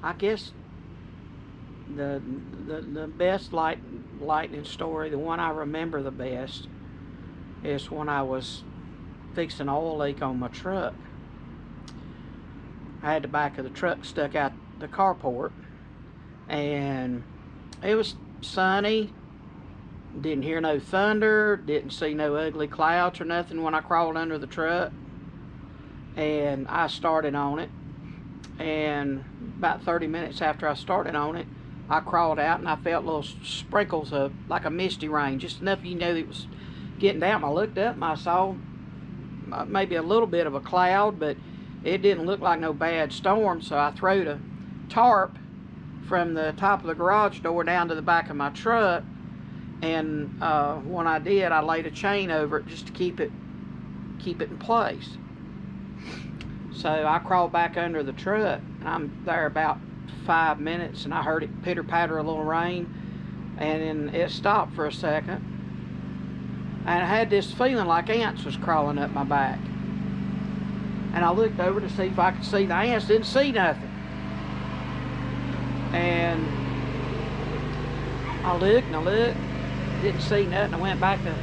I guess the best lightning story, the one I remember the best, is when I was fixing an oil leak on my truck. I had the back of the truck stuck out the carport, and it was sunny. Didn't hear no thunder, didn't see no ugly clouds or nothing when I crawled under the truck. And I started on it, and about 30 minutes after I started on it, I crawled out and I felt little sprinkles of like a misty rain, just enough you know it was getting down. I looked up and I saw maybe a little bit of a cloud, but it didn't look like no bad storm. So I threw a tarp from the top of the garage door down to the back of my truck, and when I did, I laid a chain over it just to keep it in place. So I crawled back under the truck, and I'm there about 5 minutes, and I heard it pitter patter a little rain, and then it stopped for a second, and I had this feeling like ants was crawling up my back. And I looked over to see if I could see the ants. Didn't see nothing. And I looked and I looked, didn't see nothing. I went back to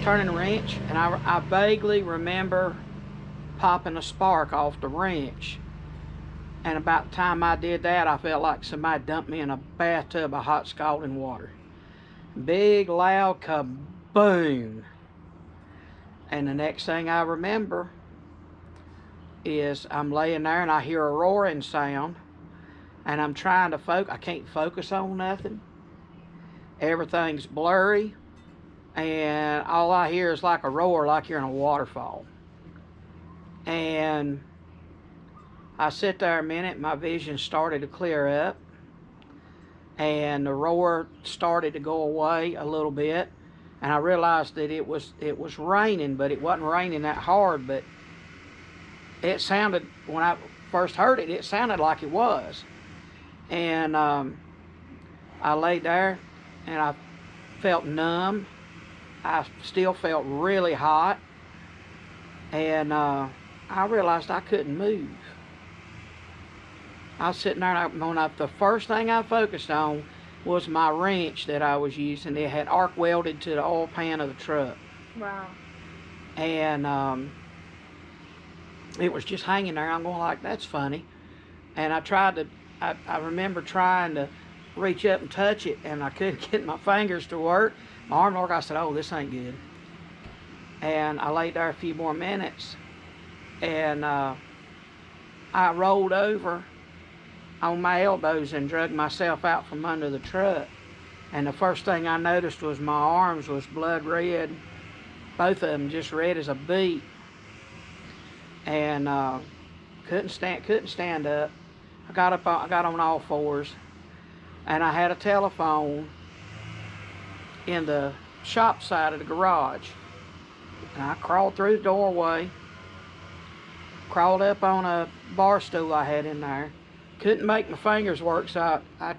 turning the wrench, and I vaguely remember popping a spark off the wrench. And about the time I did that, I felt like somebody dumped me in a bathtub of hot scalding water. Big loud kaboom. And the next thing I remember is I'm laying there and I hear a roaring sound, and I'm trying to focus. I can't focus on nothing. Everything's blurry, and all I hear is like a roar, like you're in a waterfall. And I sit there a minute, my vision started to clear up, and the roar started to go away a little bit, and I realized that it was raining, but it wasn't raining that hard. But it sounded, when I first heard it, it sounded like it was. And I laid there and I felt numb. I still felt really hot, and I realized I couldn't move. I was sitting there, and the first thing I focused on was my wrench that I was using. It had arc welded to the oil pan of the truck. Wow. And it was just hanging there. I'm going like, that's funny. And I remember trying to reach up and touch it, and I couldn't get my fingers to work. My arm worked. I said, oh, this ain't good. And I laid there a few more minutes, and I rolled over on my elbows and dragged myself out from under the truck. And the first thing I noticed was my arms was blood red, both of them just red as a beet. And couldn't stand up. I got on all fours, and I had a telephone in the shop side of the garage. And I crawled through the doorway, crawled up on a bar stool I had in there. Couldn't make my fingers work, so I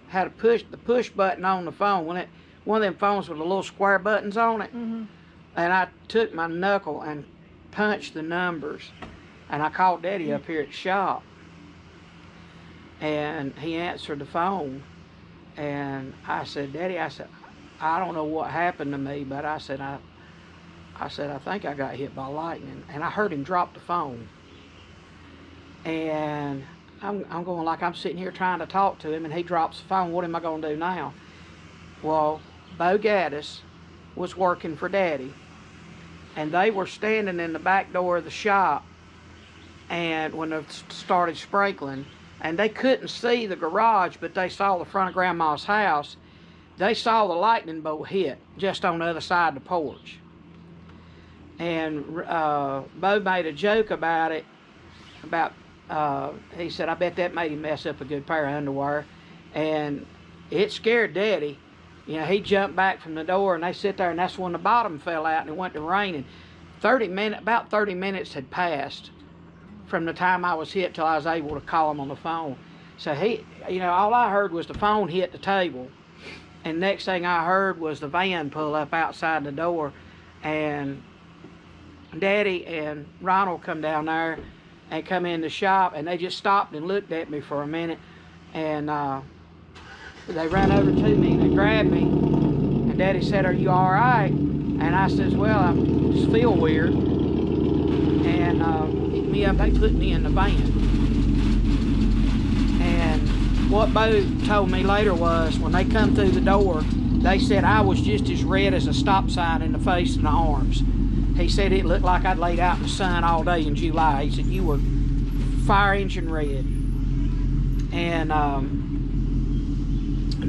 had to the push button on the phone. One of them phones with the little square buttons on it. Mm-hmm. And I took my knuckle and punched the numbers, and I called Daddy up here at the shop, and he answered the phone. And I said, Daddy, I said, I don't know what happened to me, but I said I think I got hit by lightning. And I heard him drop the phone, and I'm going like, I'm sitting here trying to talk to him, and he drops the phone. What am I going to do now? Well, Bo Gaddis was working for Daddy, and they were standing in the back door of the shop, and when it started sprinkling, and they couldn't see the garage, but they saw the front of Grandma's house. They saw the lightning bolt hit just on the other side of the porch. And Bo made a joke about it, he said, I bet that made him mess up a good pair of underwear. And it scared Daddy. You know, he jumped back from the door, and they sit there, and that's when the bottom fell out and it went to raining. About 30 minutes had passed from the time I was hit till I was able to call him on the phone. So all I heard was the phone hit the table, and next thing I heard was the van pull up outside the door, and Daddy and Ronald come down there and come in the shop, and they just stopped and looked at me for a minute. And they ran over to me and they grabbed me. And Daddy said, "Are you all right?" And I says, "Well, I just feel weird." And picked me up. They put me in the van. And what Bo told me later was, when they come through the door, they said I was just as red as a stop sign in the face and the arms. He said it looked like I'd laid out in the sun all day in July. He said, "You were fire engine red." And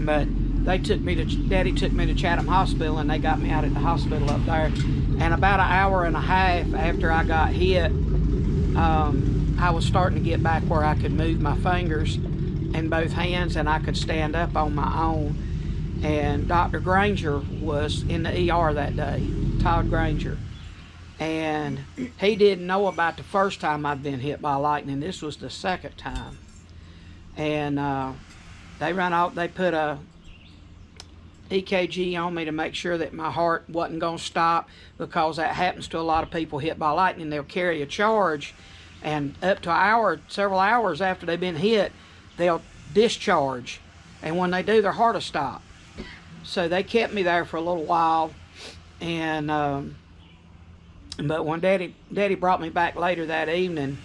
but they took me to, Daddy took me to Chatham Hospital, and they got me out at the hospital up there. And about an hour and a half after I got hit, I was starting to get back where I could move my fingers in both hands, and I could stand up on my own. And Dr. Granger was in the ER that day, Todd Granger. And he didn't know about the first time I'd been hit by lightning. This was the second time. And they ran out, they put a EKG on me to make sure that my heart wasn't going to stop, because that happens to a lot of people hit by lightning. They'll carry a charge, and up to an hour, several hours after they've been hit, they'll discharge. And when they do, their heart will stop. So they kept me there for a little while. And but when Daddy brought me back later that evening,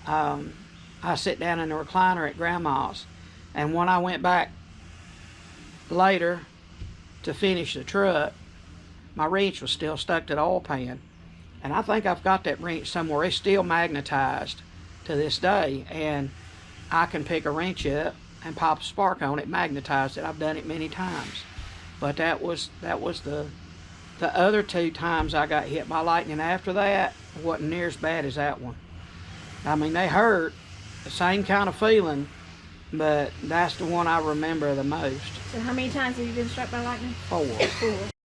I sat down in the recliner at Grandma's. And when I went back later to finish the truck, my wrench was still stuck to the oil pan. And I think I've got that wrench somewhere. It's still magnetized to this day. And I can pick a wrench up and pop a spark on it, magnetize it. I've done it many times. But that was the other two times I got hit by lightning after that wasn't near as bad as that one. I mean, they hurt, the same kind of feeling, but that's the one I remember the most. So how many times have you been struck by lightning? 4. 4.